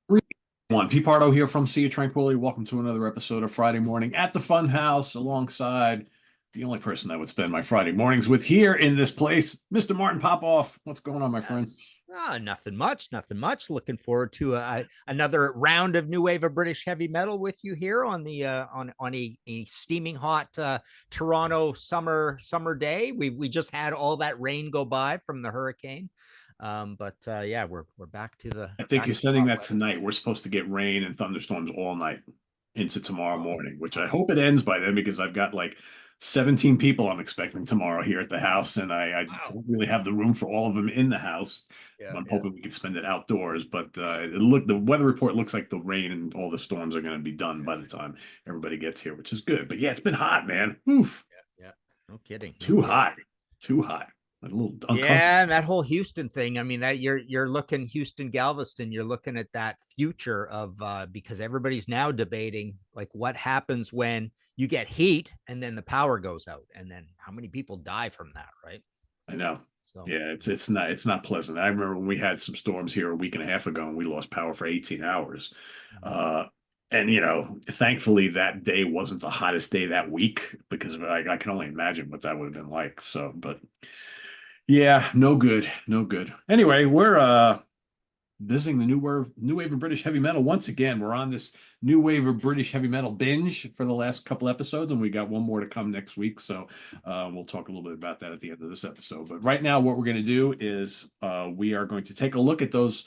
Three, one. Pete Pardo here from Sea of Tranquility. Welcome to another episode of Friday Morning at the Fun House, alongside the only person I would spend my Friday mornings with here in this place, Mr. Martin Popoff. What's going on, my friend? Yes. Nothing much, nothing much. Looking forward to another round of new wave of British heavy metal with you here on the on a steaming hot Toronto summer day. We just had all that rain go by from the hurricane, but yeah, we're back to the I think you're sending hot that weather. tonight. We're supposed to get rain and thunderstorms all night into tomorrow Oh, morning, which I oh, hope it ends by then because I've got like 17 people I'm expecting tomorrow here at the house, and I wow. don't really have the room for all of them in the house. Yeah, I'm yeah, hoping we can spend it outdoors, but the weather report looks like the rain and all the storms are going to be done by the time everybody gets here, which is good. But yeah, it's been hot, man. Oof, yeah, yeah. No kidding, no too kidding. hot, too hot. A little uncomfortable. Yeah, and that whole Houston thing. I mean, that you're looking Houston Galveston, you're looking at that future of because everybody's now debating like what happens when you get heat and then the power goes out, and then how many people die from that, right? I know. So Yeah, it's not pleasant. I remember when we had some storms here a week and a half ago and we lost power for 18 hours. mhm. Uh and thankfully that day wasn't the hottest day that week because I can only imagine what that would have been like. So, but yeah, no good, no good. Anyway, we're visiting the new wave of British heavy metal once again. We're on this new wave of British heavy metal binge for the last couple episodes, and we got one more to come next week. So we'll talk a little bit about that at the end of this episode. But right now, what we're going to do is we are going to take a look at those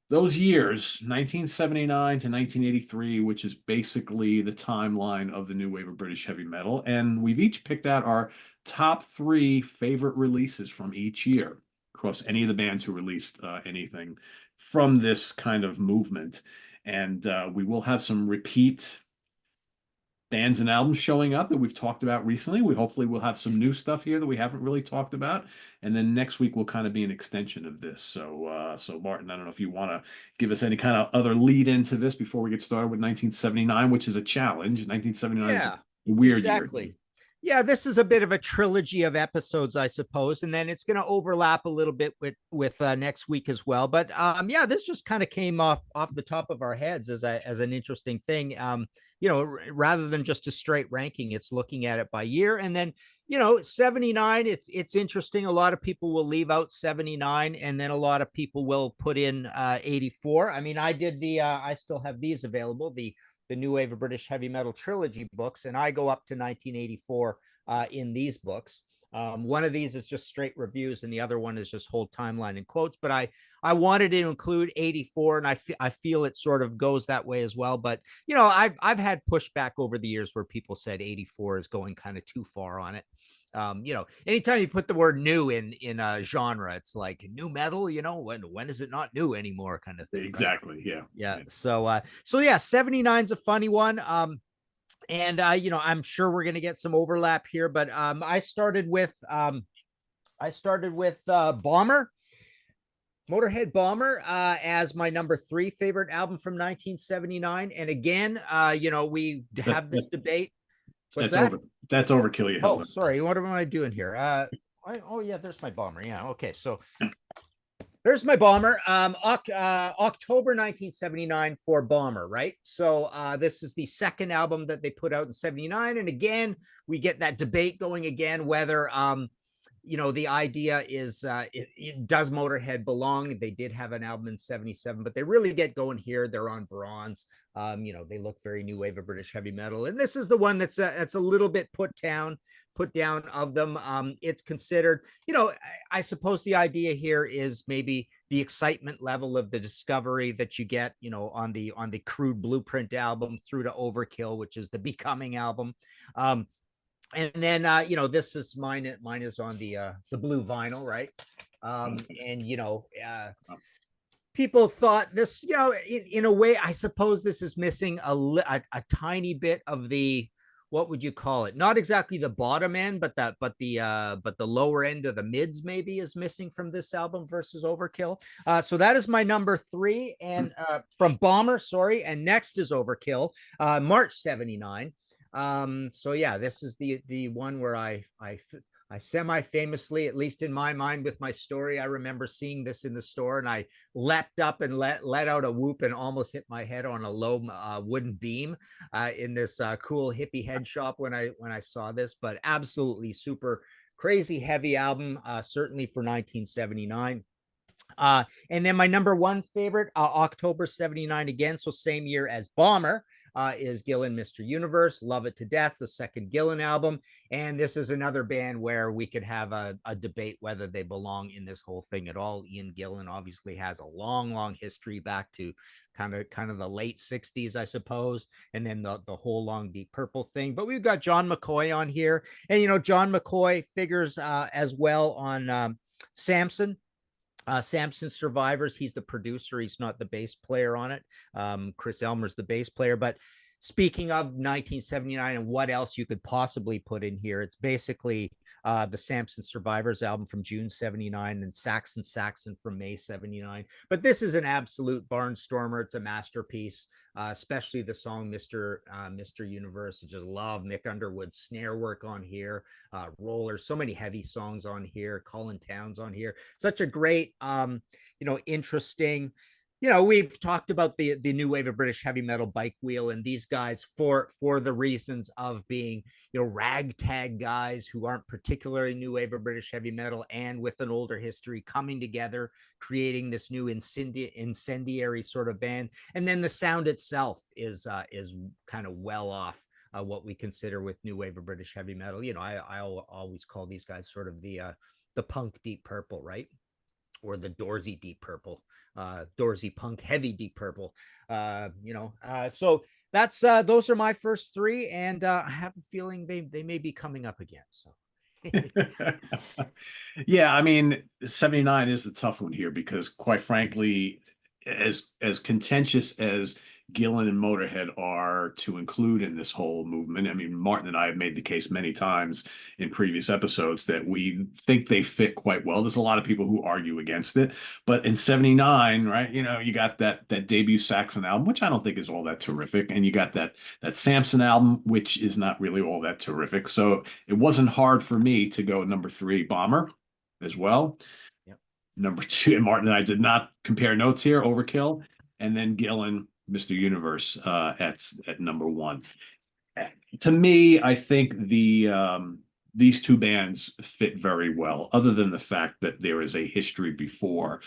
years, 1979 to 1983, which is basically the timeline of the new wave of British heavy metal. And we've each picked out our top three favorite releases from each year across any of the bands who released anything from this kind of movement. And we will have some repeat bands and albums showing up that we've talked about recently. We hopefully will have some new stuff here that we haven't really talked about. And then next week will kind of be an extension of this. So Martin, I don't know if you want to give us any kind of other lead into this before we get started with 1979, which is a challenge. 1979 is a Yeah, weird year. exactly. Yeah, this is a bit of a trilogy of episodes, I suppose, and then it's going to overlap a little bit with next week as well. But yeah, this just kind of came off the top of our heads as an interesting thing. Rather than just a straight ranking, it's looking at it by year, and then 79. It's interesting. A lot of people will leave out 79, and then a lot of people will put in 84. I mean, I did I still have these available. The New Wave of British Heavy Metal trilogy books, and I go up to 1984 in these books. One of these is just straight reviews, and the other one is just whole timeline and quotes. But I wanted to include 84, and I feel it sort of goes that way as well. But I've had pushback over the years where people said 84 is going kind of too far on it. Anytime you put the word new in a genre, it's like new metal. When is it not new anymore, kind of thing, right? Exactly. Yeah. Yeah. Yeah. So yeah, 79 is a funny one. And I'm sure we're gonna get some overlap here, but I started with Bomber, Motorhead Bomber, as my number three favorite album from 1979. And again, we That, have this that, debate. What's that's that? over. That's overkill, you held Oh, it. sorry. What am I doing here? Oh yeah, there's my Bomber. Yeah. Okay. So there's my Bomber. October 1979 for Bomber, right? So this is the second album that they put out in 79. And again, we get that debate going again, whether the idea is does Motorhead belong? They did have an album in 77, but they really get going here. They're on bronze. They look very new wave of British heavy metal. And this is the one that's a little bit put down of them. It's considered, I suppose the idea here is maybe the excitement level of the discovery that you get, on the Crude Blueprint album through to Overkill, which is the Becoming album. And then this is mine is on the blue vinyl, right? And people thought this, in a way, I suppose this is missing a tiny bit of the, what would you call it? Not exactly the bottom end, but the lower end of the mids maybe is missing from this album versus Overkill. So that is my number three, and from Bomber, sorry. And next is Overkill, March 79. So yeah, this is the one where I I semi-famously, at least in my mind with my story, I remember seeing this in the store and I leapt up and let out a whoop and almost hit my head on a low wooden beam in this cool hippie head shop when I saw this. But absolutely super crazy heavy album, certainly for 1979. And then my number one favorite, October 79 again, so same year as Bomber, is Gillan, Mr. Universe. Love it to death, the second Gillan album. And this is another band where we could have a debate whether they belong in this whole thing at all. Ian Gillan obviously has a long history back to kind of the late 60s, I suppose, and then the whole long Deep Purple thing. But we've got John McCoy on here, and John McCoy figures as well on Samson. Samson Survivors. He's the producer. He's not the bass player on it. Chris Elmer's the bass player. But speaking of 1979 and what else you could possibly put in here, it's basically the Samson Survivors album from June 79 and Saxon from May 79. But this is an absolute barnstormer. It's a masterpiece, especially the song Mr. Universe. I just love Mick Underwood's snare work on here, Rollers, so many heavy songs on here, Colin Towns on here. Such a great, interesting, we've talked about the new wave of British heavy metal bike wheel, and these guys for the reasons of being, ragtag guys who aren't particularly new wave of British heavy metal and with an older history coming together, creating this new incendiary sort of band. And then the sound itself is kind of well off what we consider with new wave of British heavy metal. I always call these guys sort of the punk Deep Purple, right? Or the Doorsy Deep Purple, Doorsy punk heavy Deep Purple. So that's those are my first three, and I have a feeling they may be coming up again. So yeah, I mean, 79 is the tough one here because quite frankly, as contentious as Gillan and Motorhead are to include in this whole movement. I mean, Martin and I have made the case many times in previous episodes that we think they fit quite well. There's a lot of people who argue against it, but in 79, right, you got that debut Saxon album, which I don't think is all that terrific, and you got that Samson album, which is not really all that terrific. So it wasn't hard for me to go number 3, Bomber, as well. Yep. Number 2, and Martin and I did not compare notes here, Overkill, and then Gillan, Mr. Universe at number 1. To me, I think these two bands fit very well, other than the fact that there is a history before.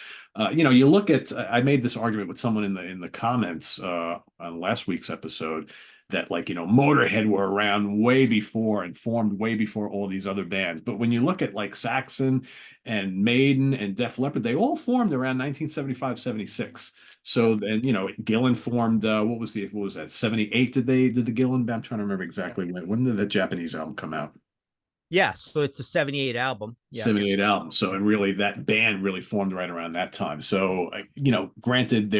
You look at, I made this argument with someone in the comments on last week's episode that Motorhead were around way before and formed way before all these other bands. But when you look at like Saxon and Maiden and Def Leppard, they all formed around 1975, 76. So then, Gillan formed, what was that? 78 did the Gillan band? I'm trying to remember exactly when did the Japanese album come out? Yeah, so it's a 78 album. Yeah. 78 album. So, and really that band really formed right around that time. So, granted,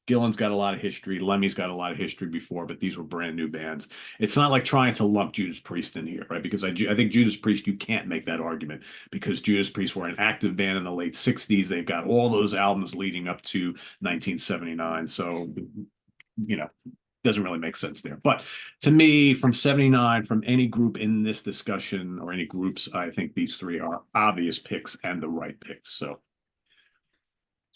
Gillan's got a lot of history. Lemmy's got a lot of history before, but these were brand new bands. It's not like trying to lump Judas Priest in here, right? Because I think Judas Priest, you can't make that argument because Judas Priest were an active band in the late 60s. They've got all those albums leading up to 1979. So, doesn't really make sense there. But to me, from 79, from any group in this discussion or any groups, I think these three are obvious picks and the right picks. So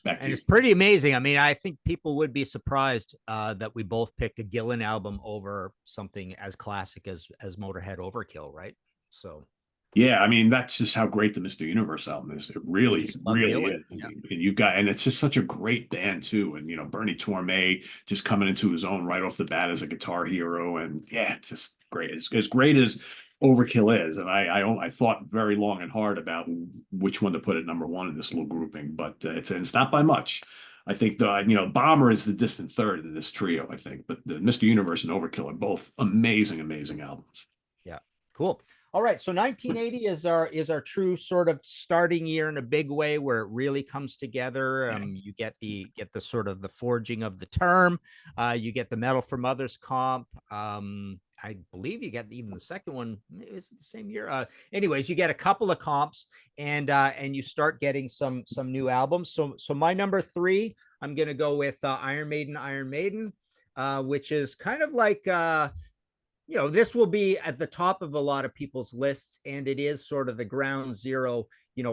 back to and you. It's pretty amazing. I mean, I think people would be surprised that we both picked a Gillan album over something as classic as Motorhead Overkill, right? So yeah, I mean, that's just how great the Mr. Universe album is. It really is. Yeah. And it's just such a great band too. And Bernie Torme just coming into his own right off the bat as a guitar hero. And yeah, it's just great. It's as great as Overkill is. And I thought very long and hard about which one to put at number 1 in this little grouping, but it's not by much. I think Bomber is the distant third in this trio, I think, but the Mr. Universe and Overkill are both amazing albums. Yeah, cool. All right, so 1980 is our true sort of starting year in a big way where it really comes together. You get the sort of the forging of the term. You get the Metal from Others comp. I believe you get even the second one. Is it the same year? Anyways, you get a couple of comps, and you start getting some new albums. So my number 3, I'm gonna go with Iron Maiden, which is kind of like this will be at the top of a lot of people's lists, and it is sort of the ground zero,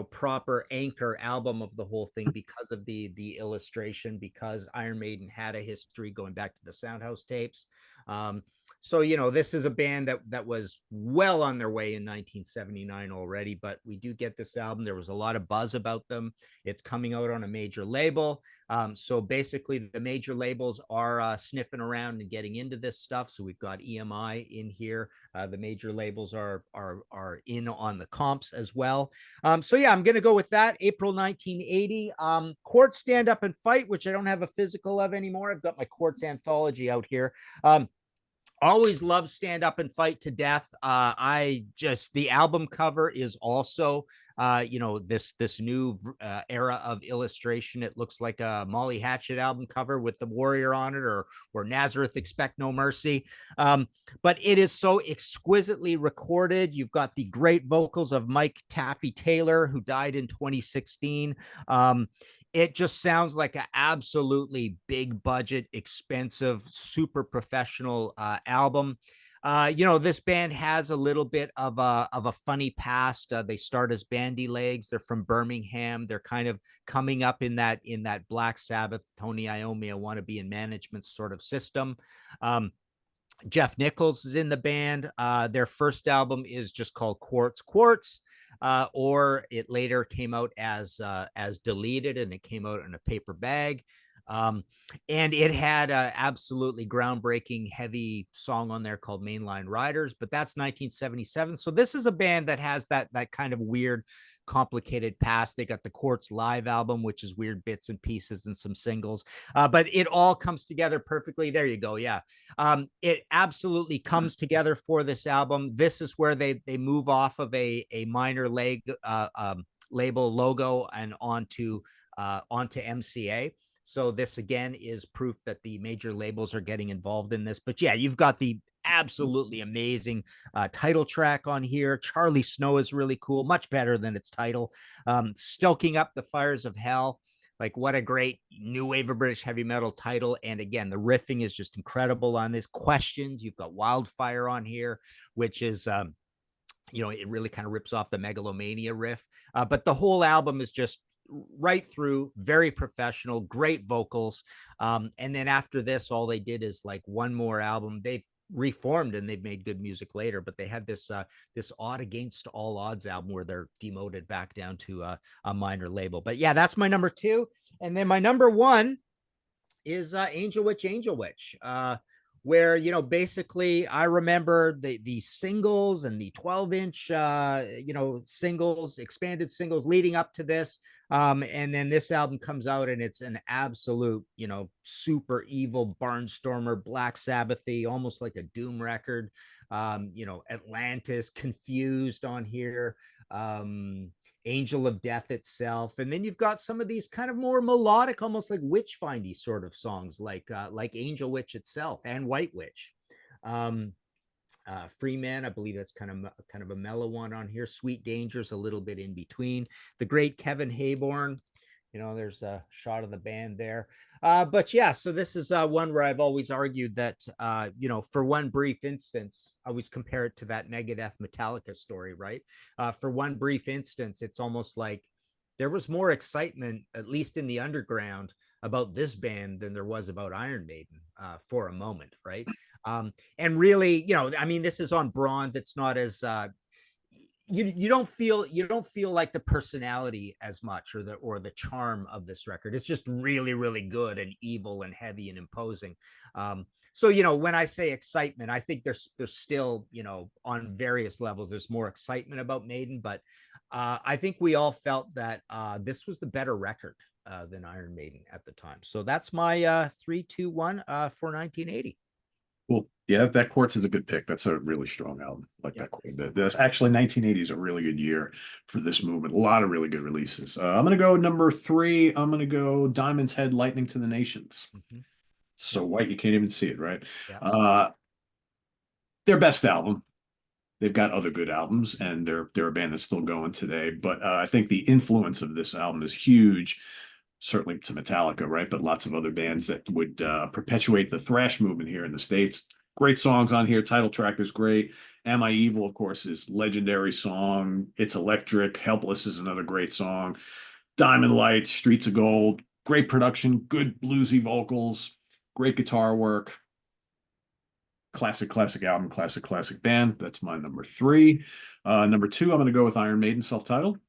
proper anchor album of the whole thing because of the illustration, because Iron Maiden had a history going back to the Soundhouse tapes. So this is a band that was well on their way in 1979 already, but we do get this album. There was a lot of buzz about them. It's coming out on a major label. So basically, the major labels are sniffing around and getting into this stuff. So we've got EMI in here. The major labels are in on the comps as well. So yeah, I'm going to go with that. April 1980. Quartz Stand Up and Fight, which I don't have a physical of anymore. I've got my Quartz anthology out here. Always love Stand Up and Fight to death. The album cover is also this new era of illustration. It looks like a Molly Hatchet album cover with the warrior on it, or Nazareth Expect No Mercy. But it is so exquisitely recorded. You've got the great vocals of Mike Taffy Taylor, who died in 2016. It just sounds like an absolutely big budget, expensive, super professional album. This band has a little bit of a funny past. They start as Bandy Legs. They're from Birmingham. They're kind of coming up in that Black Sabbath, Tony Iommi, I want to be in management sort of system. Jeff Nichols is in the band. Their first album is just called Quartz Quartz. Or it later came out as Deleted, and it came out in a paper bag. And it had an absolutely groundbreaking heavy song on there called Mainline Riders, but that's 1977. So this is a band that has that kind of weird, complicated past. They got the Quartz live album, which is weird bits and pieces and some singles, but it all comes together perfectly. There you go. Yeah. It absolutely comes together for this album. This is where they move off of a minor label logo and onto MCA. So this again is proof that the major labels are getting involved in this. But yeah, you've got the absolutely amazing title track on here. Charlie Snow is really cool, much better than its title. Stoking Up the Fires of Hell. Like, what a great new wave of British heavy metal title. And again, the riffing is just incredible on this. Questions. You've got Wildfire on here, which is it really kind of rips off the Megalomania riff. But the whole album is just right through, very professional, great vocals. And then after this, all they did is like one more album. They've reformed and they've made good music later, but they had this Odd Against All Odds album where they're demoted back down to a minor label. But yeah, that's my number 2. And then my number 1 is Angel Witch, where basically I remember the singles and the 12-inch singles, expanded singles leading up to this, and then this album comes out and it's an absolute super evil barnstormer, Black Sabbathy, almost like a doom record. Atlantis, Confused on here, Angel of Death itself, and then you've got some of these kind of more melodic, almost like witch-findy sort of songs, like Angel Witch itself and White Witch. Free Man, I believe that's kind of a mellow one on here. Sweet Danger's a little bit in between. The great Kevin Hayborn, there's a shot of the band there. But yeah, so this is one where I've always argued that, for one brief instance, I always compare it to that Megadeth Metallica story, right? For one brief instance, it's almost like there was more excitement, at least in the underground, about this band than there was about Iron Maiden for a moment, right? And really, this is on bronze. It's not as you don't feel like the personality as much, or the charm of this record. It's just really, really good and evil and heavy and imposing. So when I say excitement, I think there's still, on various levels, there's more excitement about Maiden, but I think we all felt that this was the better record than Iron Maiden at the time. So that's my 3, 2, 1 for 1980. Well, yeah, that Quartz is a good pick. That's a really strong album. Like that. That's actually 1980 is a really good year for this movement. A lot of really good releases. I'm going to go number 3. I'm going to go Diamond's Head, Lightning to the Nations. Mm-hmm. So white, you can't even see it, right? Yeah. Their best album. They've got other good albums, and they're a band that's still going today. But I think the influence of this album is huge. Certainly to Metallica, right? But lots of other bands that would perpetuate the thrash movement here in the States. great songs on here. Title track is great. Am I Evil, of course, is legendary song. It's Electric. Helpless is another great song. Diamond Lights, Streets of Gold, great production, good bluesy vocals, great guitar work. Classic album, classic band. That's my number three. Number two, I'm going to go with Iron Maiden, self-titled.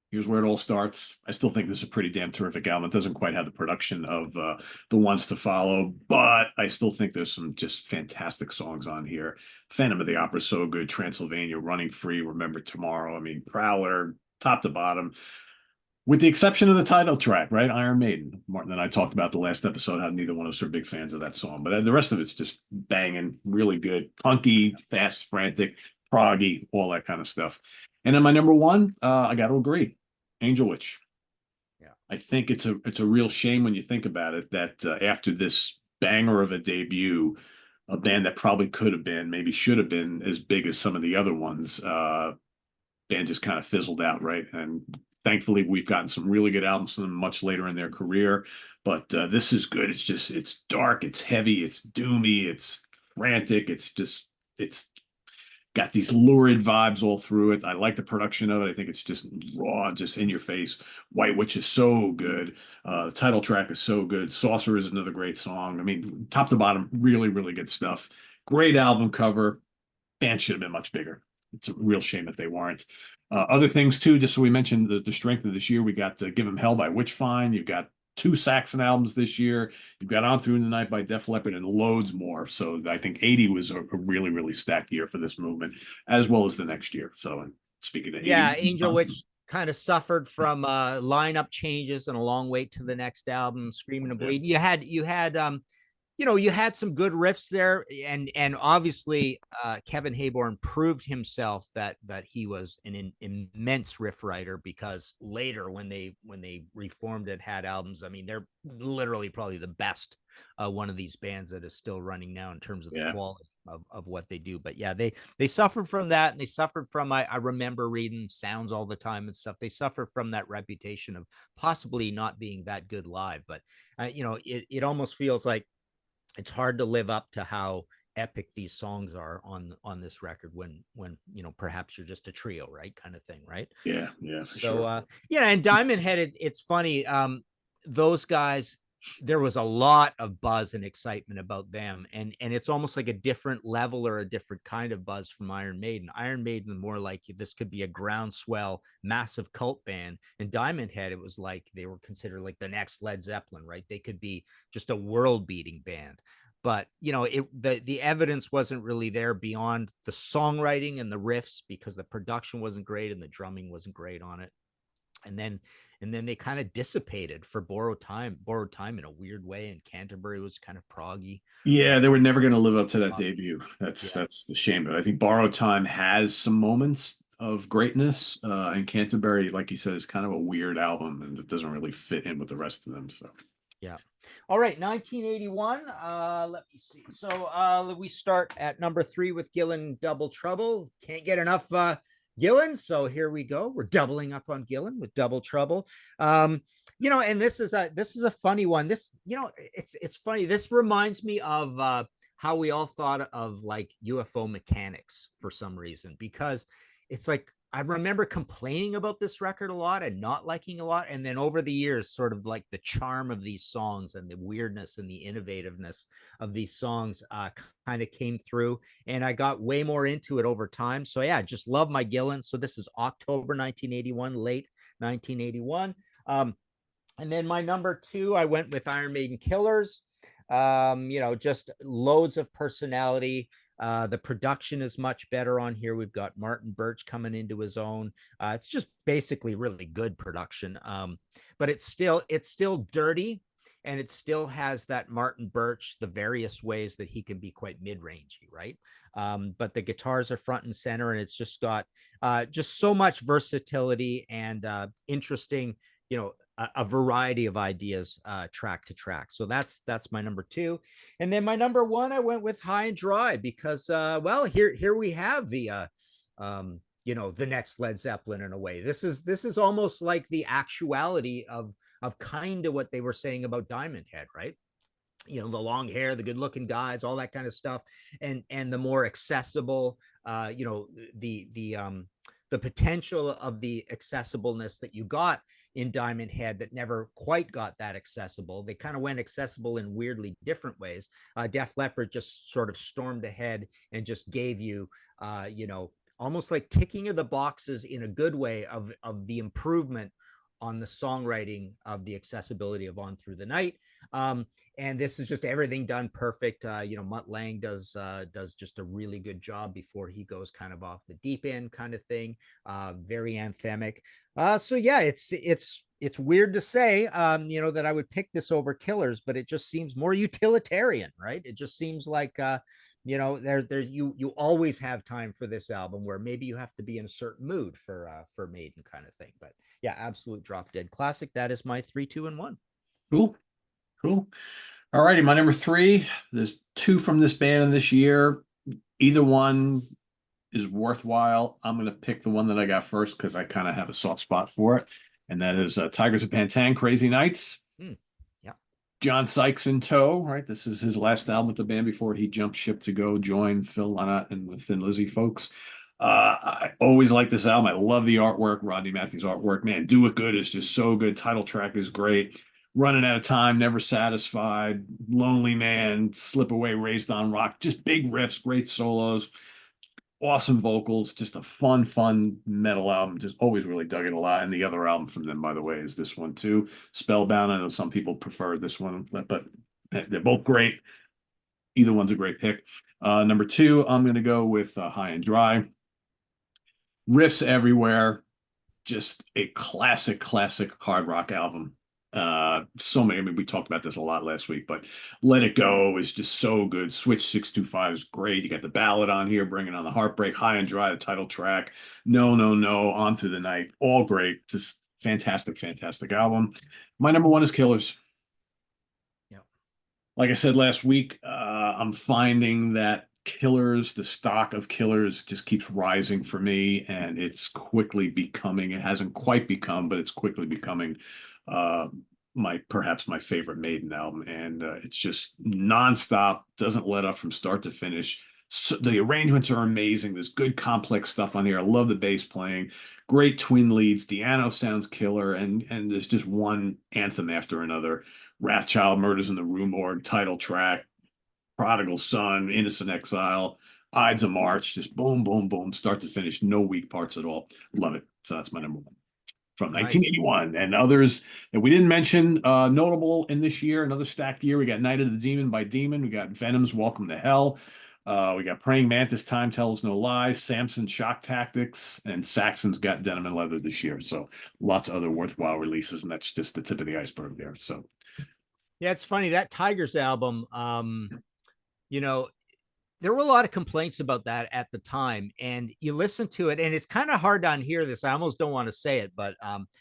Here's where it all starts. I still think this is a pretty damn terrific album. It doesn't quite have the production of the ones to follow, but I still think there's some just fantastic songs on here. Phantom of the Opera is so good. Transylvania, Running Free, Remember Tomorrow. I mean, Prowler, top to bottom, with the exception of the title track, right? Iron Maiden. Martin and I talked about the last episode how neither one of us are big fans of that song, but the rest of it's just banging, really good, punky, fast, frantic, proggy, all that kind of stuff. And then my number one, I got to agree, Angel Witch. Yeah, I think it's a real shame when you think about it that after this banger of a debut, a band that probably could have been, maybe should have been as big as some of the other ones, band just kind of fizzled out, right? And thankfully, we've gotten some really good albums from them much later in their career. But this is good. It's dark, it's heavy, it's doomy, it's frantic. It's got these lurid vibes all through it. I like the production of it. I think it's just raw, just in your face. White Witch is so good. The title track is so good. Saucer is another great song. I mean, top to bottom, really, really good stuff. Great album cover. Band should have been much bigger. It's a real shame that they weren't. Other things too, just so we mentioned the strength of this year, we got Give 'Em Hell by Witchfind. You've got two Saxon albums this year. You've got On Through the Night by Def Leppard and loads more. So I think 80 was a really, really stacked year for this movement, as well as the next year. So speaking of 80. Yeah, Angel Witch kind of suffered from lineup changes and a long wait to the next album, Screaming and Bleeding. You had some good riffs there, and obviously Kevin Hayborn proved himself that he was an immense riff writer, because later when they reformed and had albums, I mean, they're literally probably the best one of these bands that is still running now in terms of the quality of what they do. But yeah, they suffered from that, and they suffered from I remember reading Sounds all the time and stuff. They suffer from that reputation of possibly not being that good live. But it almost feels like it's hard to live up to how epic these songs are on this record when perhaps you're just a trio, right, kind of thing, right? Yeah, so sure. and Diamond Head, it's funny, those guys, there was a lot of buzz and excitement about them, and it's almost like a different level or a different kind of buzz from Iron Maiden. Iron Maiden's more like this could be a groundswell massive cult band, and Diamond Head, it was like they were considered like the next Led Zeppelin, right? They could be just a world beating band. But the evidence wasn't really there beyond the songwriting and the riffs, because the production wasn't great and the drumming wasn't great on it. And then they kind of dissipated for Borrowed Time in a weird way, and Canterbury was kind of proggy. Yeah, they were never going to live up to that debut. That's the shame. But I think Borrowed Time has some moments of greatness, and Canterbury, like you said, is kind of a weird album, and it doesn't really fit in with the rest of them. So yeah. All right, 1981. Let me see. So we start at number 3 with Gillan, Double Trouble. Can't get enough Gillan, so here we go. We're doubling up on Gillan with Double Trouble. And this is a funny one. This, it's funny. This reminds me of how we all thought of like UFO Mechanics for some reason, because it's like I remember complaining about this record a lot and not liking a lot. And then over the years, sort of like the charm of these songs and the weirdness and the innovativeness of these songs kind of came through. And I got way more into it over time. So yeah, just love my Gillan. So this is October 1981, late 1981. And then my number 2, I went with Iron Maiden Killers. Just loads of personality. The production is much better on here. We've got Martin Birch coming into his own. It's just basically really good production. But it's still dirty, and it still has that Martin Birch, the various ways that he can be quite mid-rangey, right? But the guitars are front and center, and it's just got just so much versatility and interesting, a variety of ideas track to track. So that's my number 2. And then my number 1, I went with High and Dry, because here we have the the next Led Zeppelin in a way. This is almost like the actuality of kind of what they were saying about Diamond Head, right? you know, the long hair, the good looking guys, all that kind of stuff, and the more accessible, you know, the potential of the accessibleness that you got in Diamond Head that never quite got that accessible. They kind of went accessible in weirdly different ways. Def Leppard just sort of stormed ahead and just gave you, you know, almost like ticking of the boxes in a good way of the improvement on the songwriting of the accessibility of On Through the Night. And this is just everything done perfect. You know, Mutt Lange does just a really good job before he goes kind of off the deep end kind of thing. Very anthemic. So yeah, it's weird to say, you know, that I would pick this over Killers, but it just seems more utilitarian, right? It just seems like, you know, you always have time for this album where maybe you have to be in a certain mood for Maiden kind of thing. But yeah, absolute drop dead classic. That is my 3, 2, and 1. Cool. Cool. All righty. My number 3, there's 2 from this band in this year. Either one is worthwhile. I'm going to pick the one that I got first because I kind of have a soft spot for it. And that is Tigers of Pantang, Crazy Nights. Yeah. John Sykes in tow, right? This is his last album with the band before he jumped ship to go join Phil Lynott and the Thin Lizzy folks. I always like this album. I love the artwork, Rodney Matthews artwork. Man, Do It Good is just so good. Title track is great. Running Out of Time, Never Satisfied, Lonely Man, Slip Away, Raised on Rock. Just big riffs, great solos, awesome vocals. Just a fun metal album. Just always really dug it a lot. And the other album from them, by the way, is this one too, Spellbound. I know some people prefer this one, but they're both great. Either one's a great pick. Number 2, I'm going to go with High and Dry. Riffs everywhere, just a classic hard rock album. So many, I mean, we talked about this a lot last week, but Let It Go is just so good. Switch 625 is great. You got the ballad on here, Bringing on the Heartbreak, High and Dry, the title track, No, No, No, On Through the Night, all great. Just fantastic album. My number 1 is Killers. Yeah. Like I said last week, I'm finding that Killers, the stock of Killers just keeps rising for me, and it's quickly becoming, it hasn't quite become, but it's quickly becoming perhaps my favorite Maiden album. And it's just nonstop, doesn't let up from start to finish. So the arrangements are amazing. There's good complex stuff on here. I love the bass playing, great twin leads. Deano sounds killer, and there's just one anthem after another. Wrathchild, Murders in the Rue Morgue, title track, Prodigal Son, Innocent Exile, Ides of March, just boom, boom, boom, start to finish, no weak parts at all. Love it. So that's my number 1 from Nice. 1981. And others that we didn't mention, notable in this year, another stacked year. We got Night of the Demon by Demon. We got Venom's Welcome to Hell. We got Praying Mantis, Time Tells No Lies, Samson, Shock Tactics, and Saxon's got Denim and Leather this year. So lots of other worthwhile releases, and that's just the tip of the iceberg there. So yeah, it's funny that Tigers album. You know, there were a lot of complaints about that at the time, and you listen to it and it's kind of hard to unhear this. I almost don't want to say it, but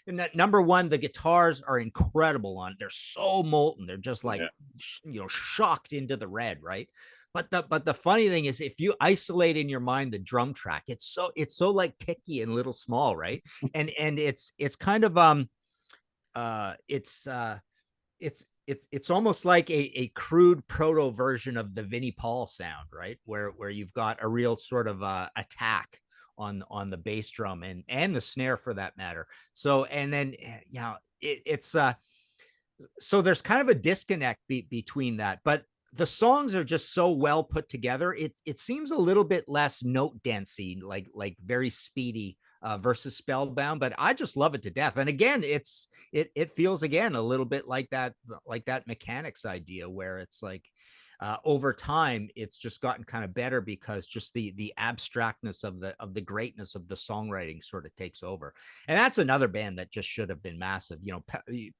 in that number 1, the guitars are incredible on it. They're so molten. They're just like, you know, shocked into the red, right? But the funny thing is, if you isolate in your mind the drum track, it's so like ticky and little small, right? And it's kind of it's almost like a crude proto version of the Vinnie Paul sound, right? Where you've got a real sort of attack on the bass drum and the snare for that matter. So, and then, you know, it's so there's kind of a disconnect between that, but the songs are just so well put together. It seems a little bit less note densey, like very speedy versus Spellbound, but I just love it to death. And again, it feels again a little bit like that Mechanics idea, where it's like over time it's just gotten kind of better because just the abstractness of the greatness of the songwriting sort of takes over. And that's another band that just should have been massive, you know,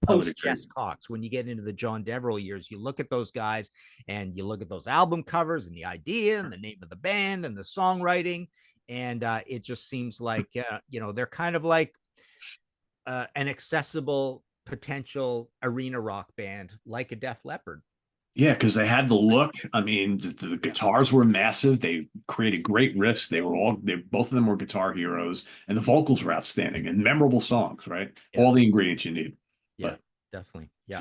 post Jess Cox. When you get into the John Deverell years, you look at those guys and you look at those album covers and the idea and the name of the band and the songwriting, and it just seems like you know, they're kind of like an accessible potential arena rock band like a Def Leppard. yeah, because they had the look. I mean, the guitars were massive. They created great riffs. Both of them were guitar heroes, and the vocals were outstanding and memorable songs, right? Yeah. All the ingredients you need. Yeah, But definitely. Yeah.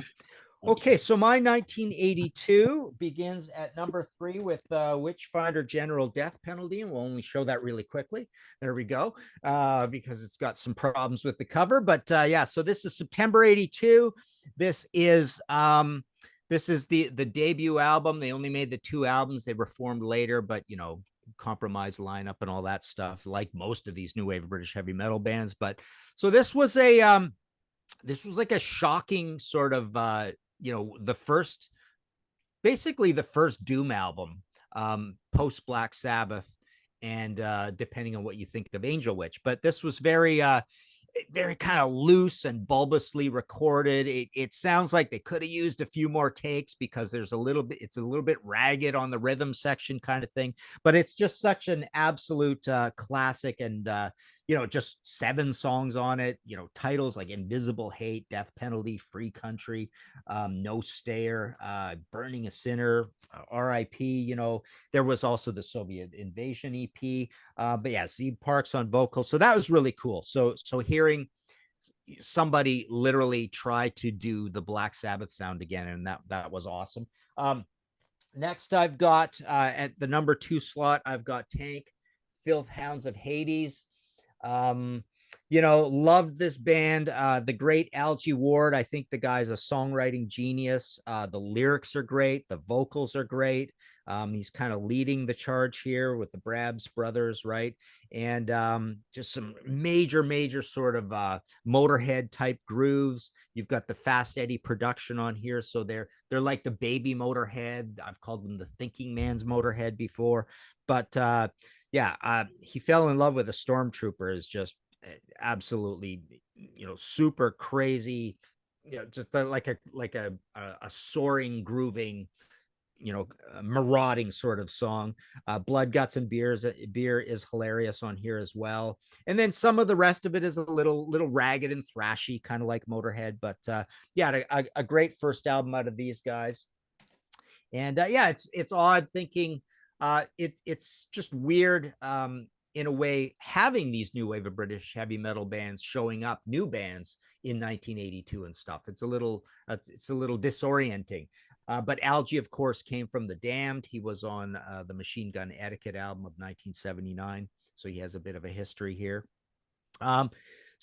Okay, so my 1982 begins at number 3 with Witchfinder General Death Penalty, and we'll only show that really quickly. There we go, because it's got some problems with the cover. But yeah, so this is September '82. This is the debut album. They only made the 2 albums. They were formed later, but compromise lineup and all that stuff, like most of these new wave of British heavy metal bands. But so this was like a shocking sort of basically the first Doom album, post Black Sabbath, and depending on what you think of Angel Witch. But this was very kind of loose and bulbously recorded. It sounds like they could have used a few more takes because it's a little bit ragged on the rhythm section kind of thing, but it's just such an absolute classic. And just 7 songs on it, titles like Invisible Hate, Death Penalty, Free Country, No Stare, Burning a Sinner, RIP. There was also the Soviet Invasion EP. But yeah, Zeke Parks on vocals. So that was really cool. So hearing somebody literally try to do the Black Sabbath sound again, and that was awesome. Next, I've got at the number 2 slot, I've got Tank, Filth Hounds of Hades. Loved this band. The great Algie Ward. I think the guy's a songwriting genius. The lyrics are great. The vocals are great. He's kind of leading the charge here with the Brabs brothers, right? And just some major sort of Motorhead type grooves. You've got the Fast Eddie production on here, so they're like the baby Motorhead. I've called them the thinking man's Motorhead before, but he fell in love with a Stormtrooper. Is just absolutely super crazy, just like a soaring, grooving, marauding sort of song. Blood, Guts, and Beer is hilarious on here as well. And then some of the rest of it is a little ragged and thrashy, kind of like Motorhead. But a great first album out of these guys. And it's odd thinking, it's just weird in a way, having these new wave of British heavy metal bands showing up, new bands in 1982 and stuff. It's a little disorienting. But Algie, of course, came from The Damned. He was on the Machine Gun Etiquette album of 1979. So he has a bit of a history here. And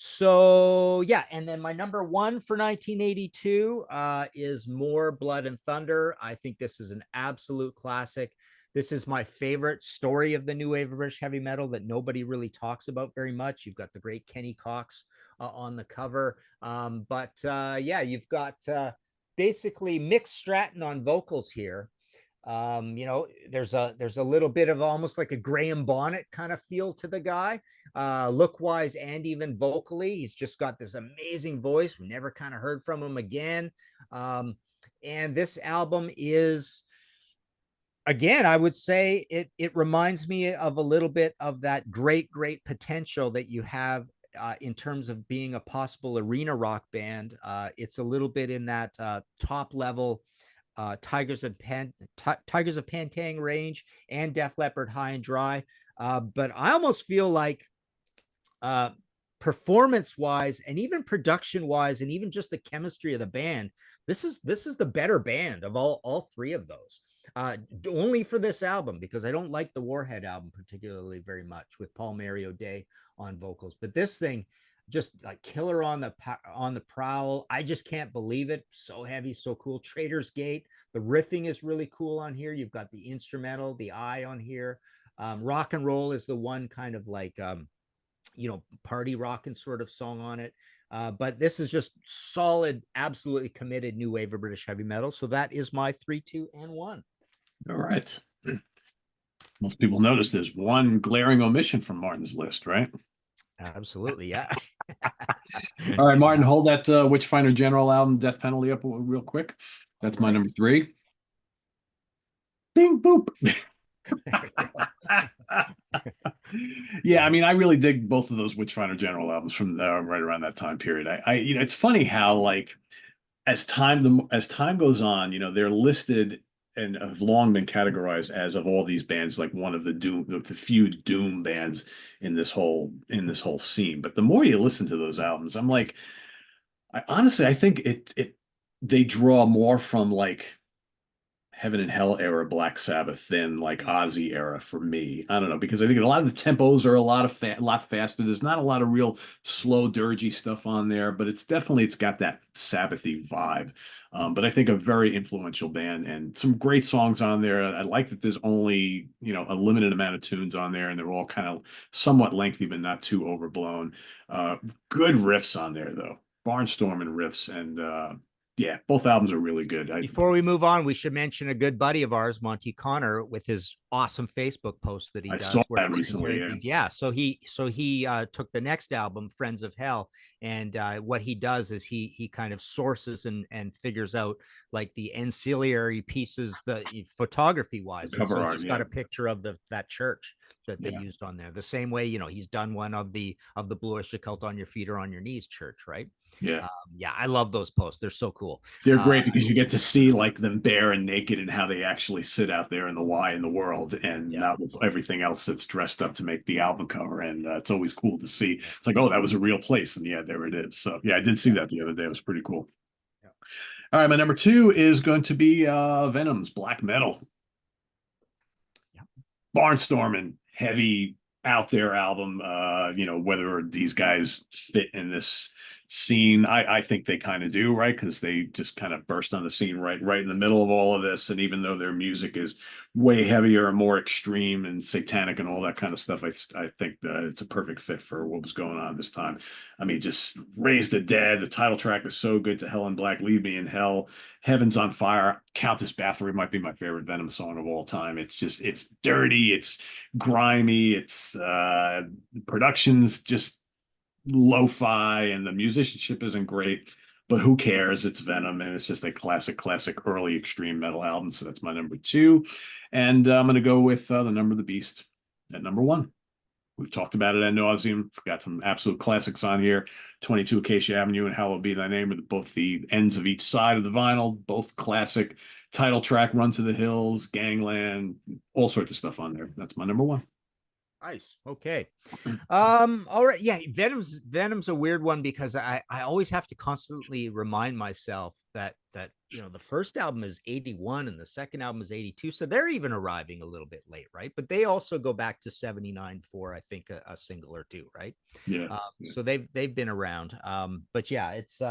then my number 1 for 1982 is More Blood and Thunder. I think this is an absolute classic. This is my favorite story of the new wave of British heavy metal that nobody really talks about very much. You've got the great Kenny Cox on the cover. You've got basically Mick Stratton on vocals here. There's a little bit of almost like a Graham Bonnet kind of feel to the guy, look wise and even vocally. He's just got this amazing voice. We never kind of heard from him again. And this album is, again, I would say it reminds me of a little bit of that great potential that you have in terms of being a possible arena rock band. It's a little bit in that top level Tigers of Pantang range and Def Leppard High and Dry. But I almost feel like performance wise and even production wise and even just the chemistry of the band, this is the better band of all 3 of those. Only for this album, because I don't like the Warhead album particularly very much with Paul Mary O'Day on vocals, but this thing, just like Killer on the Prowl, I just can't believe it. So heavy, so cool. Trader's Gate, the riffing is really cool on here. You've got the instrumental, the eye on here. Rock and Roll is the one kind of like party rocking sort of song on it. But this is just solid, absolutely committed new wave of British heavy metal. So that is my 3, 2, and 1. All right. Most people notice there's one glaring omission from Martin's list, right? Absolutely, yeah. All right, Martin, hold that Witchfinder General album, Death Penalty, up real quick. That's my number 3. Bing, boop. Yeah, I mean, I really dig both of those Witchfinder General albums from right around that time period. It's funny how, like, as time goes on, they're listed and have long been categorized as, of all these bands, like one of the few doom bands in this whole scene. But the more you listen to those albums, I'm like, I think they draw more from like Heaven and Hell era Black Sabbath than like Ozzy era for me. I don't know, because I think a lot of the tempos are a lot faster. There's not a lot of real slow dirgy stuff on there, but it's got that Sabbathy vibe. But I think a very influential band and some great songs on there. I like that there's only, a limited amount of tunes on there, and they're all kind of somewhat lengthy but not too overblown. Uh, Good riffs on there though. Barnstorming riffs, and yeah, both albums are really good. Before we move on, we should mention a good buddy of ours, Monty Connor, with his awesome Facebook post that he I does saw where that he's recently. comparing Yeah. things. Yeah, so he took the next album, Friends of Hell, and what he does is he kind of sources and figures out like the ancillary pieces, the photography wise, and Cover so art. he's Yeah. got a picture of that church that they Yeah. used on there. The same way, he's done one of the bluish occult on your feet or on your knees church, right? Yeah. Yeah, I love those posts. They're so cool. They're great because you get to see like them bare and naked and how they actually sit out there in the Y in the world, and Yeah. not with everything else that's dressed up to make the album cover. And it's always cool to see. It's like, oh, that was a real place. And yeah, there it is. So yeah, I did see Yeah. that the other day. It was pretty cool. Yeah. All right, my number two is going to be Venom's Black Metal. Yeah. Barnstorming, heavy, out there album. Whether these guys fit in this scene, I think they kind of do, right? Because they just kind of burst on the scene right in the middle of all of this. And even though their music is way heavier and more extreme and satanic and all that kind of stuff, I think that it's a perfect fit for what was going on this time. I mean, just Raise the Dead. The title track is so good. To Hell in Black, Leave Me in Hell, Heaven's on Fire. Countess Bathory might be my favorite Venom song of all time. It's dirty, it's grimy, it's production's just lo-fi, and the musicianship isn't great, but who cares? It's Venom, and it's just a classic early extreme metal album. So that's my number two. And I'm going to go with The Number of the Beast at number one. We've talked about it ad nauseum. It's got some absolute classics on here. 22 Acacia Avenue and Hallowed Be Thy Name are both the ends of each side of the vinyl, both classic. Title track, Run to the Hills, Gangland, all sorts of stuff on there. That's my number one. Nice. Okay. All right. Yeah, Venom's a weird one because I always have to constantly remind myself that the first album is 81 and the second album is 82. So they're even arriving a little bit late, right? But they also go back to 79 for I think a single or two, right? Yeah. So they've been around. But yeah, it's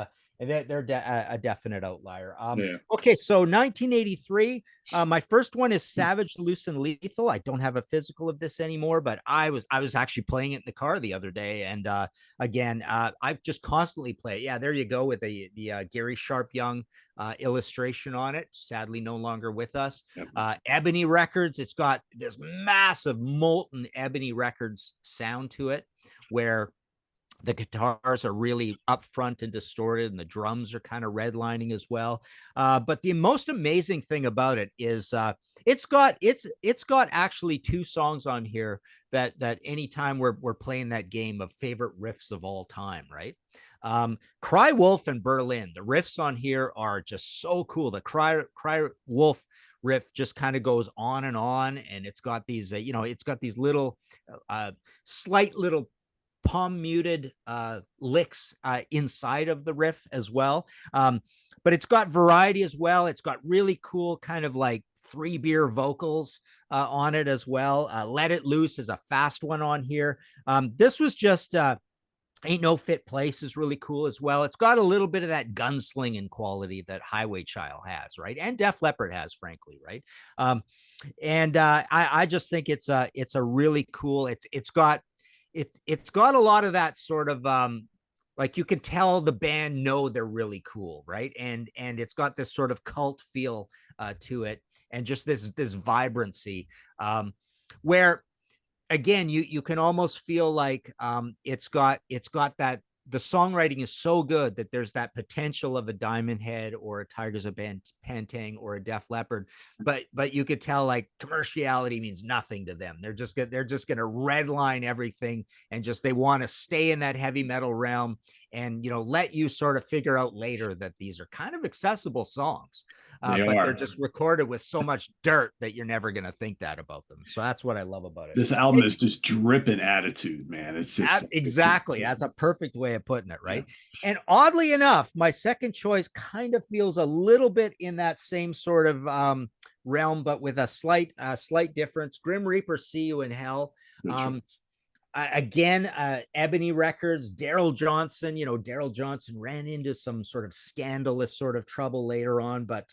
they're a definite outlier. Yeah. Okay, so 1983. My first one is Savage, Loose, and Lethal. I don't have a physical of this anymore, but I was actually playing it in the car the other day, and again, I just constantly play it. Yeah, there you go with the Gary Sharp Young illustration on it. Sadly, no longer with us. Yep. Ebony Records. It's got this massive molten Ebony Records sound to it, where the guitars are really upfront and distorted, and the drums are kind of redlining as well. But the most amazing thing about it is it's got actually two songs on here that anytime we're playing that game of favorite riffs of all time, right? Cry Wolf and Berlin. The riffs on here are just so cool. The Cry Wolf riff just kind of goes on, and it's got these it's got these little slight little palm muted licks inside of the riff as well. But it's got variety as well. It's got really cool kind of like 3 beer vocals on it as well. Let It Loose is a fast one on here. This was just Ain't No Fit Place is really cool as well. It's got a little bit of that gunslinging quality that Highway Child has, right? And Def Leppard has, frankly, right? And I just think it's a really cool. It's got a lot of that sort of like you can tell the band know they're really cool, right? And it's got this sort of cult feel to it, and just this vibrancy where again you can almost feel like it's got that the songwriting is so good that there's that potential of a Diamond Head or a Tigers of Pantang or a Def Leppard, but you could tell like commerciality means nothing to them. They're just going to redline everything, and just they want to stay in that heavy metal realm and let you sort of figure out later that these are kind of accessible songs, They but they're are. just recorded with so much dirt that you're never going to think that about them. So that's what I love about it. This album is just dripping attitude, man. It's just Exactly. That's a perfect way of putting it, right? yeah. And oddly enough, my second choice kind of feels a little bit in that same sort of realm, but with a slight difference. Grim Reaper, See You in Hell. Um, again, Ebony Records, Daryl Johnson. Daryl Johnson ran into some sort of scandalous sort of trouble later on, but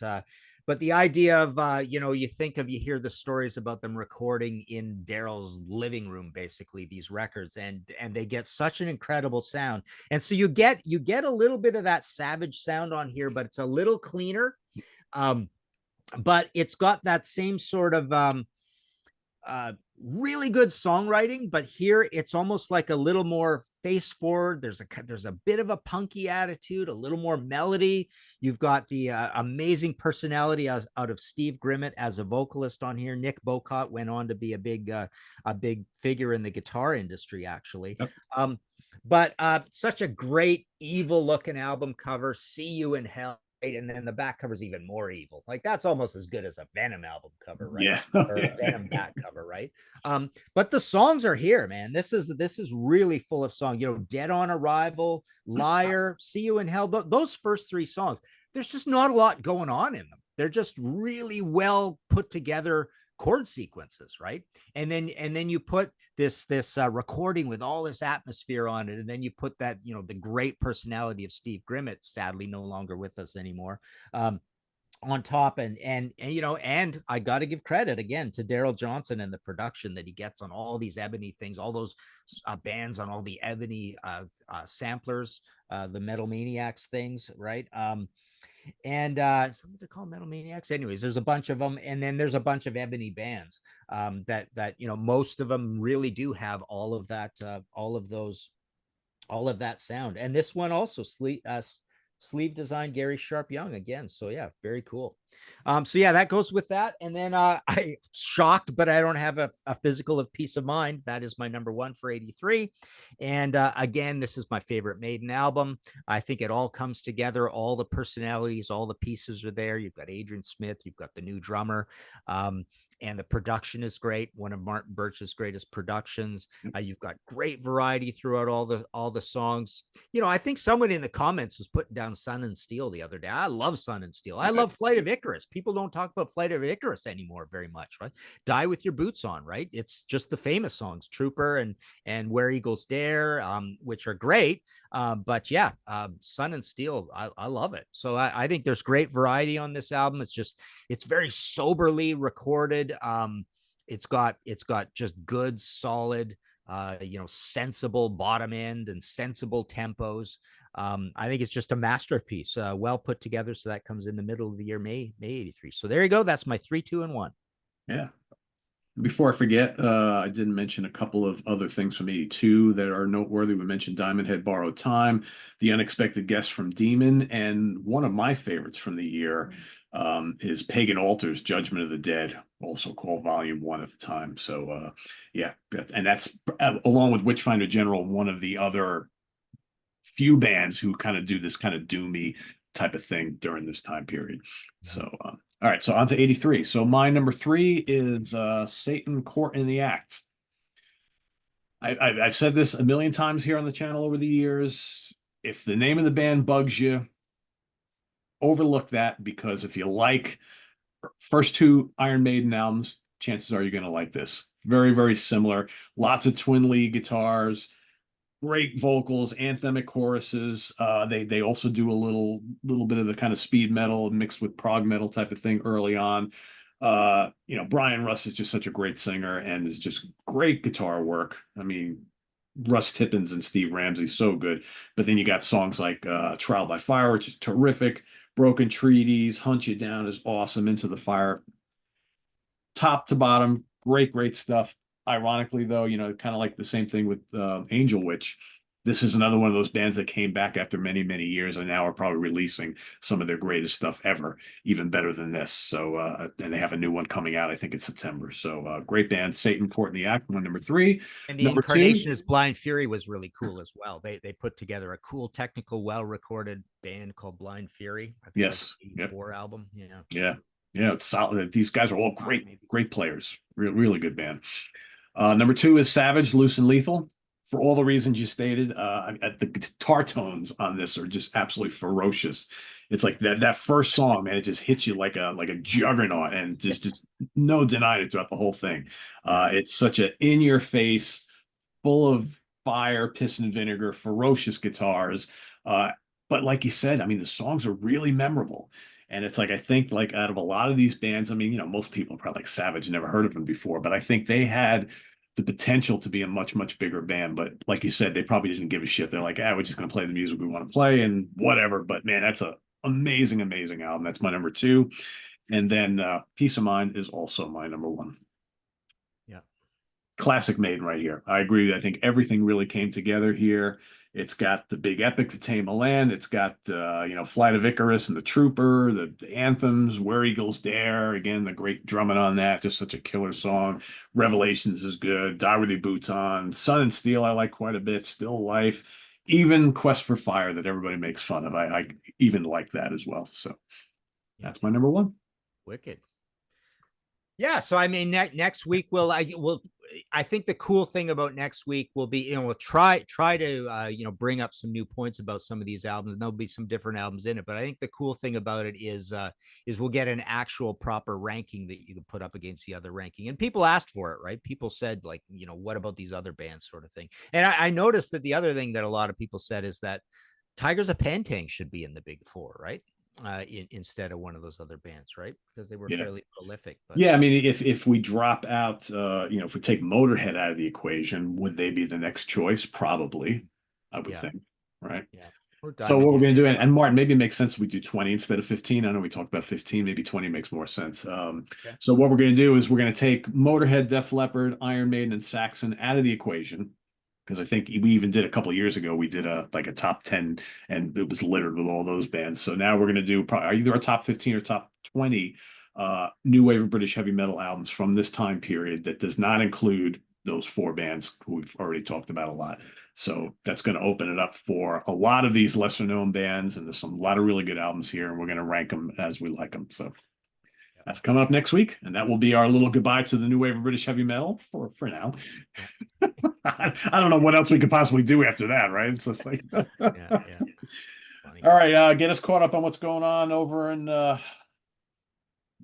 the idea of you hear the stories about them recording in Daryl's living room, basically, these records, and they get such an incredible sound. And so you get a little bit of that Savage sound on here, but it's a little cleaner. But it's got that same sort of really good songwriting, but here it's almost like a little more face forward. There's a bit of a punky attitude, a little more melody. You've got the amazing personality out of Steve Grimmett as a vocalist on here. Nick Bocott went on to be a big figure in the guitar industry, actually. Yep. But such a great evil looking album cover, See You in Hell. And then the back cover is even more evil. Like, that's almost as good as a Venom album cover, right? Yeah. Or a Venom back cover, right? But the songs are here, man. This is really full of song. Dead on Arrival, Liar, See You in Hell. Those first three songs, there's just not a lot going on in them. They're just really well put together chord sequences, right? And then you put this recording with all this atmosphere on it, and then you put that the great personality of Steve Grimmett, sadly no longer with us anymore, on top, and I got to give credit again to Daryl Johnson and the production that he gets on all these Ebony things, all those bands on all the Ebony samplers, the Metal Maniacs things, right? And some of them called Metal Maniacs. Anyways, there's a bunch of them, and then there's a bunch of Ebony bands that most of them really do have all of that, all of that sound. And this one also sleeve design Gary Sharp Young again. So yeah, very cool. So yeah, that goes with that. And then I shocked, but I don't have a physical of Peace of Mind. That is my number one for 83. And again, this is my favorite Maiden album. I think it all comes together. All the personalities, all the pieces are there. You've got Adrian Smith, you've got the new drummer. And the production is great. One of Martin Birch's greatest productions. You've got great variety throughout all the songs. I think someone in the comments was putting down Sun and Steel the other day. I love Sun and Steel. I love Flight of Icarus. People don't talk about Flight of Icarus anymore very much, right? Die With Your Boots On, right? It's just the famous songs, Trooper and Where Eagles Dare, which are great. But yeah, Sun and Steel, I love it. So I think there's great variety on this album. It's very soberly recorded. It's got just good, solid, sensible bottom end and sensible tempos. I think it's just a masterpiece, well put together. So that comes in the middle of the year, May 83. So there you go. That's my 3, 2, and 1. Yeah. Before I forget, I didn't mention a couple of other things from 82 that are noteworthy. We mentioned Diamond Head Borrowed Time, The Unexpected Guest from Demon, and one of my favorites from the year is Pagan Altars, Judgment of the Dead, also called Volume 1 at the time. So, yeah, and that's along with Witchfinder General, one of the other few bands who kind of do this kind of doomy type of thing during this time period. So, all right, so on to 83. So my number 3 is Satan Caught in the Act. I've said this a million times here on the channel over the years. If the name of the band bugs you, overlook that, because if you like first 2 Iron Maiden albums, chances are you're going to like this. Very, very similar. Lots of twin lead guitars, great vocals, anthemic choruses. They also do a little bit of the kind of speed metal mixed with prog metal type of thing early on. Brian Russ is just such a great singer and is just great guitar work. I mean, Russ Tippins and Steve Ramsey, so good. But then you got songs like Trial by Fire, which is terrific. Broken Treaties, Hunt You Down is awesome. Into the Fire, top to bottom, great stuff. Ironically, though, kind of like the same thing with Angel Witch. this is another one of those bands that came back after many, many years and now are probably releasing some of their greatest stuff ever, even better than this. So, and they have a new one coming out, I think, in September. So, great band, Satan, Fort in the Act, one, number three. And the Number two, incarnation as Blind Fury was really cool as well. They put together a cool, technical, well recorded band called Blind Fury. I think yes, like yep, 84 album. Yeah. yeah, yeah, it's solid. These guys are all great players. Really good band. Number two is Savage, Loose and Lethal. For all the reasons you stated, the guitar tones on this are just absolutely ferocious. It's like that first song, man, it just hits you like a juggernaut, and just no denying it throughout the whole thing. It's such a in your face, full of fire, piss and vinegar, ferocious guitars. Uh, but like you said, I mean, the songs are really memorable. And it's like, I think like out of a lot of these bands, I mean, most people probably like Savage, never heard of them before, but I think they had the potential to be a much, much bigger band. But like you said, they probably didn't give a shit. They're like, we're just going to play the music we want to play and whatever. But man, that's a amazing, amazing album. That's my number two. And then Peace of Mind is also my number one. Yeah. Classic Maiden right here. I agree. I think everything really came together here. It's got the big epic, The Tame of Land. It's got, Flight of Icarus and The Trooper, the anthems, Where Eagles Dare. Again, the great drumming on that. Just such a killer song. Revelations is good. Die With Your Boots On. Sun and Steel, I like quite a bit. Still Life. Even Quest for Fire that everybody makes fun of. I even like that as well. So that's my number one. Wicked. Yeah, so I mean, next week I think the cool thing about next week will be, we'll try to bring up some new points about some of these albums, and there'll be some different albums in it. But I think the cool thing about it is we'll get an actual proper ranking that you can put up against the other ranking. And people asked for it, right? People said like, what about these other bands, sort of thing. And I noticed that the other thing that a lot of people said is that Tigers of Pantang should be in the big four, right? Instead of one of those other bands, right? Because they were fairly prolific. But yeah, I mean, if we drop out, if we take Motorhead out of the equation, would they be the next choice? Probably, I would think, right? Yeah. Or So what Diamond we're Head. going to do, and Martin, maybe it makes sense we do 20 instead of 15. I know we talked about 15, maybe 20 makes more sense. Okay. So what we're going to do is we're going to take Motorhead, Def Leppard, Iron Maiden, and Saxon out of the equation. Because I think we even did a couple of years ago, we did a top 10 and it was littered with all those bands. So now we're going to do probably either a top 15 or top 20 new wave of British heavy metal albums from this time period that does not include those four bands who we've already talked about a lot. So that's going to open it up for a lot of these lesser known bands, and there's a lot of really good albums here, and we're going to rank them as we like them. So that's coming up next week, and that will be our little goodbye to the new wave of British heavy metal for now. I don't know what else we could possibly do after that, right? It's just like, Yeah. Funny. All right, get us caught up on what's going on over in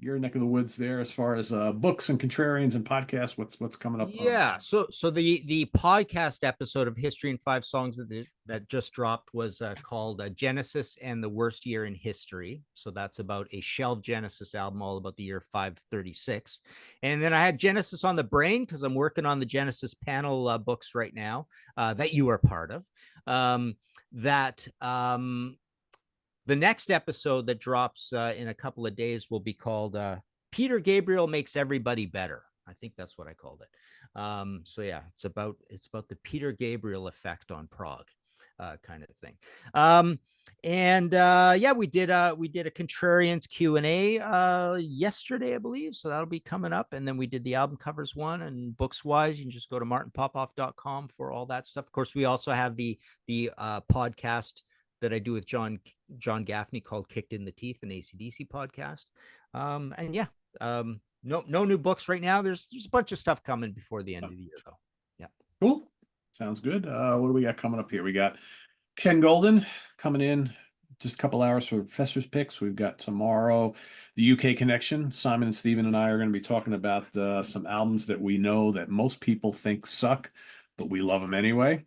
your neck of the woods there, as far as books and contrarians and podcasts. What's coming up? Yeah. So the podcast episode of History in 5 Songs that just dropped was called Genesis and the Worst Year in History. So that's about a shelved Genesis album, all about the year 536. And then I had Genesis on the brain because I'm working on the Genesis panel books right now that you are part of. The next episode that drops in a couple of days will be called Peter Gabriel Makes Everybody Better. I think that's what I called it. So yeah, it's about the Peter Gabriel effect on prog, kind of thing. We did a Contrarians Q&A yesterday, I believe. So that'll be coming up. And then we did the album covers one, and books wise, you can just go to martinpopoff.com for all that stuff. Of course, we also have the podcast that I do with John Gaffney called Kicked in the Teeth, an AC/DC podcast. No new books right now. There's a bunch of stuff coming before the end of the year, though. Yeah. Cool. Sounds good. What do we got coming up here? We got Ken Golden coming in just a couple hours for Professor's Picks. We've got tomorrow the UK Connection. Simon and Stephen and I are going to be talking about some albums that we know that most people think suck, but we love them anyway.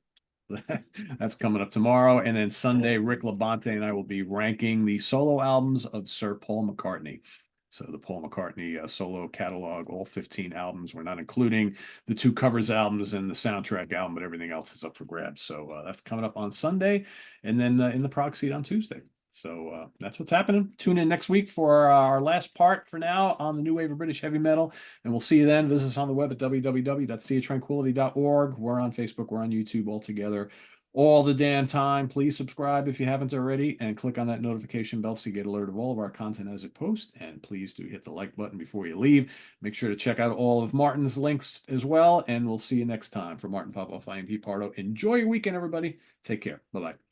That's coming up tomorrow. And then Sunday, Rick Labonte and I will be ranking the solo albums of Sir Paul McCartney. So the Paul McCartney solo catalog, all 15 albums. We're not including the 2 covers albums and the soundtrack album, but everything else is up for grabs. So that's coming up on Sunday, and then in the prog seat on Tuesday. So that's what's happening. Tune in next week for our last part for now on the new wave of British heavy metal. And we'll see you then. Visit us on the web at www.seatranquility.org. We're on Facebook. We're on YouTube all together. all the damn time. Please subscribe if you haven't already and click on that notification bell so you get alert of all of our content as it posts. And please do hit the like button before you leave. Make sure to check out all of Martin's links as well. And we'll see you next time. For Martin Popoff, I am Pete Pardo. Enjoy your weekend, everybody. Take care. Bye-bye.